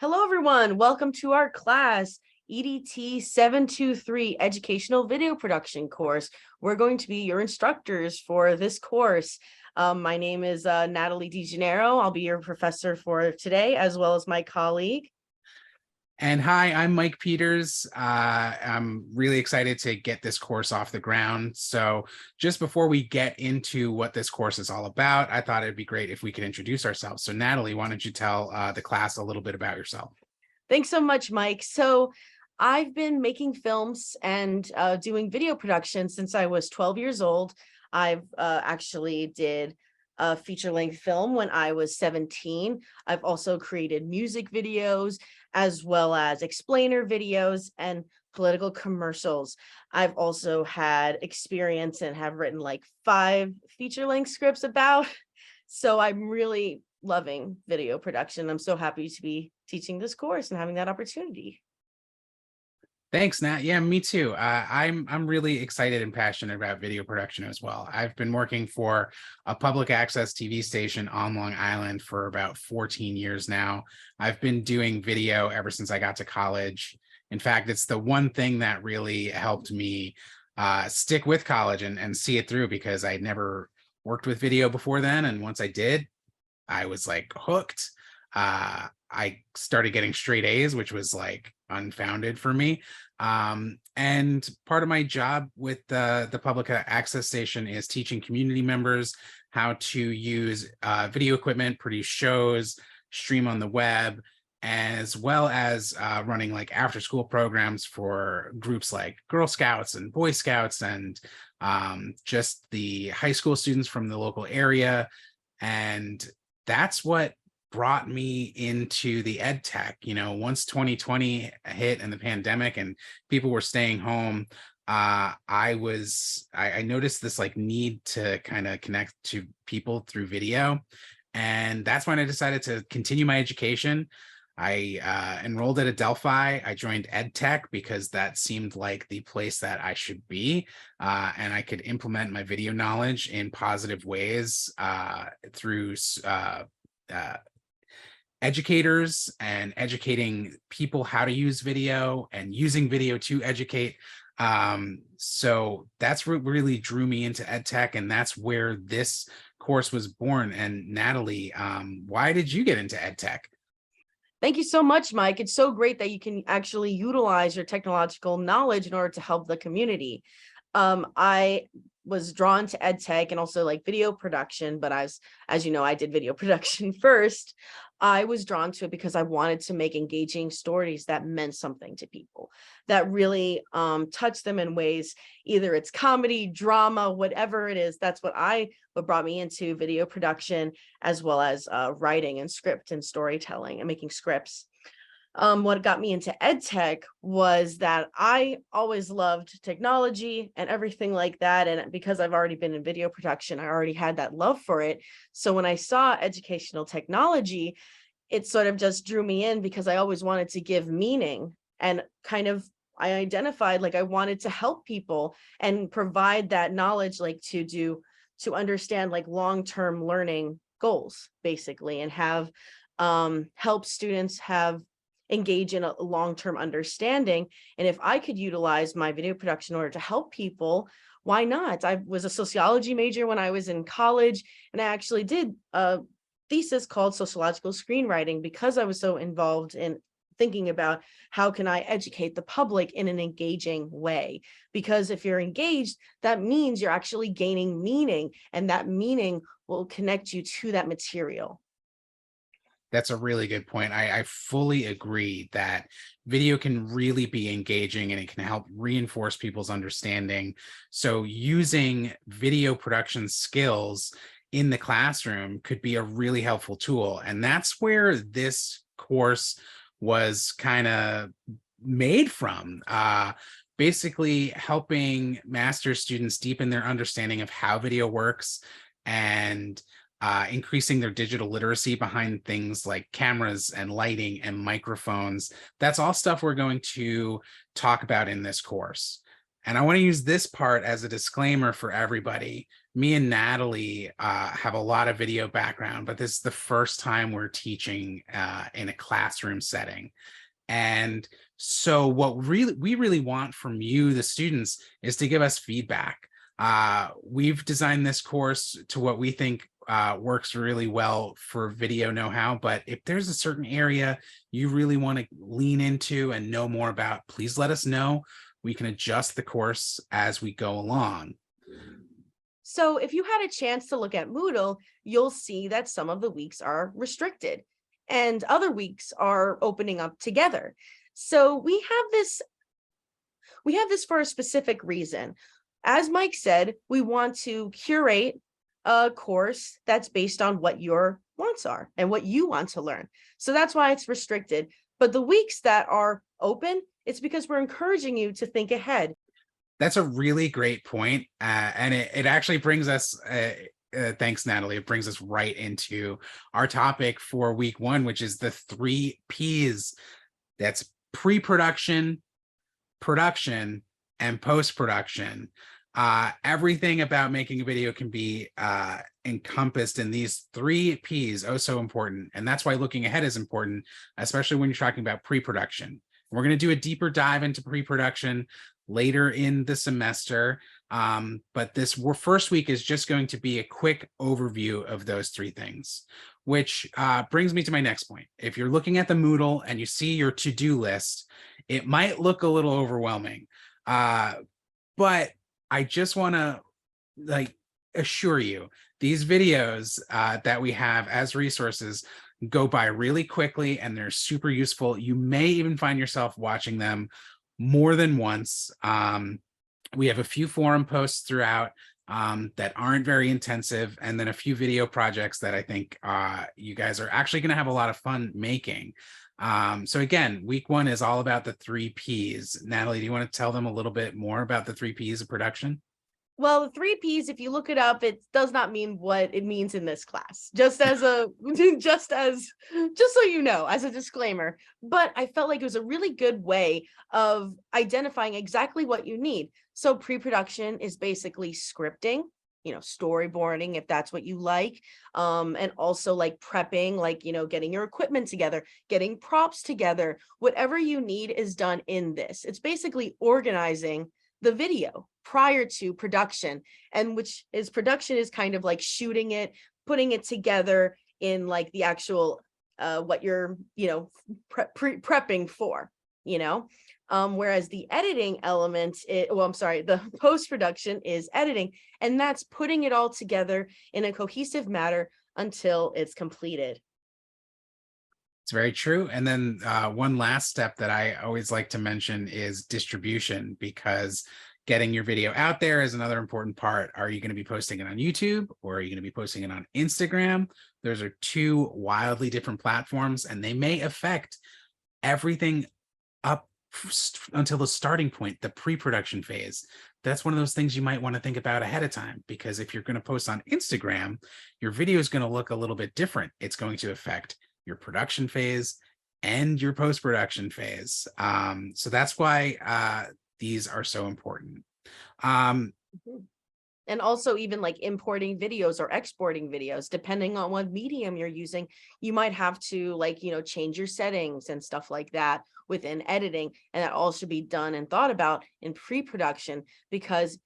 Hello, everyone. Welcome to our class, EDT 723 Educational Video Production course. We're going to be your instructors for this course. My name is Natalie DeGennaro. I'll be your professor for today, as well as my colleague. And hi, I'm Mike Peters. I'm really excited to get this course off the ground. So just before we get into what this course is all about, I thought it'd be great if we could introduce ourselves. So Natalie, why don't you tell the class a little bit about yourself? Thanks so much, Mike. So I've been making films and doing video production since I was 12 years old. I've actually did a feature-length film when I was 17. I've also created music videos as well as explainer videos and political commercials. I've also had experience and have written like 5 feature-length scripts about. So I'm really loving video production. I'm so happy to be teaching this course and having that opportunity. Thanks, Nat. Yeah, me too. I'm really excited and passionate about video production as well. I've been working for a public access TV station on Long Island for about 14 years now. I've been doing video ever since I got to college. In fact, it's the one thing that really helped me stick with college and see it through, because I'd never worked with video before then. And once I did, I was like hooked. I started getting straight A's, which was like unfounded for me. And part of my job with the public access station is teaching community members how to use video equipment, produce shows, stream on the web, as well as running like after school programs for groups like Girl Scouts and Boy Scouts and just the high school students from the local area. And that's what brought me into the ed tech. You know, once 2020 hit and the pandemic and people were staying home, I noticed this like need to kind of connect to people through video. And that's when I decided to continue my education. I enrolled at Adelphi. I joined ed tech because that seemed like the place that I should be, and I could implement my video knowledge in positive ways through educators and educating people how to use video and using video to educate. So that's what really drew me into ed tech, and that's where this course was born. And Natalie, why did you get into ed tech? Thank you so much, Mike. It's so great that you can actually utilize your technological knowledge in order to help the community. I was drawn to ed tech and also like video production, but as you know, I did video production first. I was drawn to it because I wanted to make engaging stories that meant something to people, that really touched them in ways, either it's comedy, drama, whatever it is. That's what brought me into video production, as well as writing and script and storytelling and making scripts. What got me into ed tech was that I always loved technology and everything like that. And because I've already been in video production, I already had that love for it. So when I saw educational technology, it sort of just drew me in because I always wanted to give meaning, and kind of I identified like I wanted to help people and provide that knowledge, like to understand like long-term learning goals, basically, and have help students engage in a long-term understanding. And if I could utilize my video production in order to help people, why not? I was a sociology major when I was in college, and I actually did a thesis called sociological screenwriting because I was so involved in thinking about how can I educate the public in an engaging way. Because if you're engaged, that means you're actually gaining meaning, and that meaning will connect you to that material. That's a really good point. I fully agree that video can really be engaging and it can help reinforce people's understanding. So using video production skills in the classroom could be a really helpful tool. And that's where this course was kind of made from. Basically helping master's students deepen their understanding of how video works and increasing their digital literacy behind things like cameras and lighting and microphones. That's all stuff we're going to talk about in this course. And I want to use this part as a disclaimer for everybody. me and Natalie have a lot of video background, but this is the first time we're teaching in a classroom setting. And so what we really want from you, the students, is to give us feedback. We've designed this course to what we think works really well for video know-how, but if there's a certain area you really want to lean into and know more about, please let us know. We can adjust the course as we go along. So if you had a chance to look at Moodle, you'll see that some of the weeks are restricted and other weeks are opening up together. So we have this for a specific reason. As Mike said, we want to curate a course that's based on what your wants are and what you want to learn. So that's why it's restricted. But the weeks that are open, it's because we're encouraging you to think ahead. That's a really great point. And it actually brings us, thanks, Natalie, it brings us right into our topic for week 1, which is the 3 Ps. That's pre-production, production, and post-production. Everything about making a video can be encompassed in these 3 Ps, oh so important. And that's why looking ahead is important, especially when you're talking about pre-production. We're going to do a deeper dive into pre-production later in the semester, but this first week is just going to be a quick overview of those 3 things, which brings me to my next point. If you're looking at the Moodle and you see your to-do list, it might look a little overwhelming, but I just want to assure you, these videos that we have as resources go by really quickly and they're super useful. You may even find yourself watching them more than once. We have a few forum posts throughout that aren't very intensive, and then a few video projects that I think you guys are actually going to have a lot of fun making. So again, week 1 is all about the 3 Ps. Natalie, do you want to tell them a little bit more about the 3 Ps of production? Well, the 3 Ps, if you look it up, it does not mean what it means in this class, just so you know, as a disclaimer. But I felt like it was a really good way of identifying exactly what you need. So pre-production is basically scripting, storyboarding, if that's what you like. And also like prepping, getting your equipment together, getting props together, whatever you need is done in this. It's basically organizing the video prior to production, and production is kind of like shooting it, putting it together in like the actual what you're prepping for, whereas the editing element, the post-production is editing, and that's putting it all together in a cohesive manner until it's completed. It's very true. And then one last step that I always like to mention is distribution, because getting your video out there is another important part. Are you going to be posting it on YouTube, or are you going to be posting it on Instagram? Those are 2 wildly different platforms, and they may affect everything up until the starting point, the pre-production phase. That's one of those things you might want to think about ahead of time, because if you're going to post on Instagram, your video is going to look a little bit different. It's going to affect your production phase and your post-production phase. So that's why these are so important. And also even like importing videos or exporting videos, depending on what medium you're using, you might have to change your settings and stuff like that within editing. And that all should be done and thought about in pre-production, because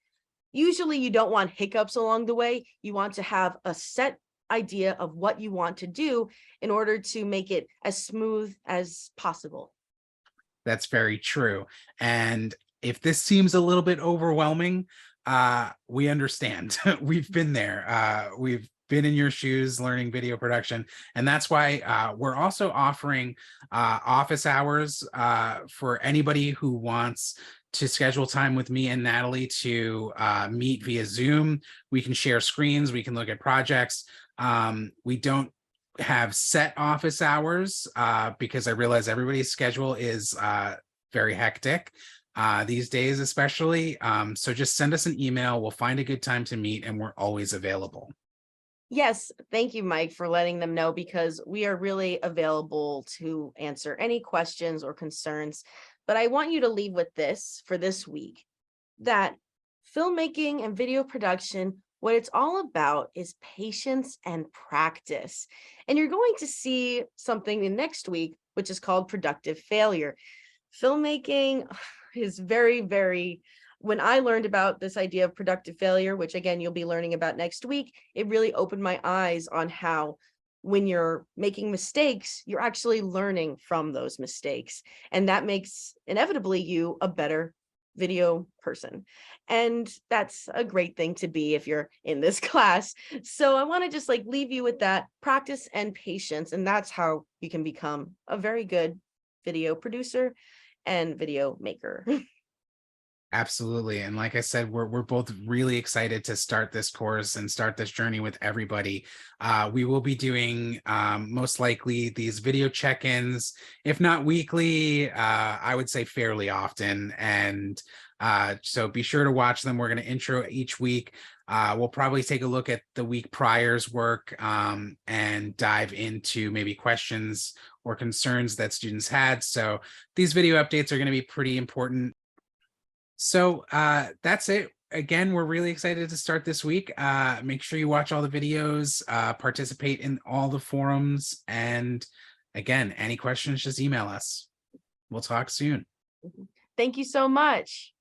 usually you don't want hiccups along the way. You want to have a set idea of what you want to do in order to make it as smooth as possible. That's very true. And if this seems a little bit overwhelming, we understand. We've been there. We've been in your shoes learning video production. And that's why we're also offering office hours for anybody who wants to schedule time with me and Natalie to meet via Zoom. We can share screens. We can look at projects. We don't have set office hours because I realize everybody's schedule is very hectic these days, especially. So just send us an email. We'll find a good time to meet, and we're always available. Yes, thank you, Mike, for letting them know, because we are really available to answer any questions or concerns. But I want you to leave with this for this week, that filmmaking and video production What it's all about is patience and practice. And you're going to see something in next week, which is called productive failure. Filmmaking is very, very, when I learned about this idea of productive failure, which again, you'll be learning about next week, it really opened my eyes on how when you're making mistakes, you're actually learning from those mistakes. And that makes inevitably you a better video person. And that's a great thing to be if you're in this class. So I want to just like leave you with that practice and patience. And that's how you can become a very good video producer and video maker. Absolutely. And like I said, we're both really excited to start this course and start this journey with everybody. We will be doing most likely these video check-ins, if not weekly, I would say fairly often. And so be sure to watch them. We're going to intro each week. We'll probably take a look at the week prior's work and dive into maybe questions or concerns that students had. So these video updates are going to be pretty important. So that's it. Again, we're really excited to start this week. Make sure you watch all the videos, participate in all the forums. And again, any questions, just email us. We'll talk soon. Thank you so much.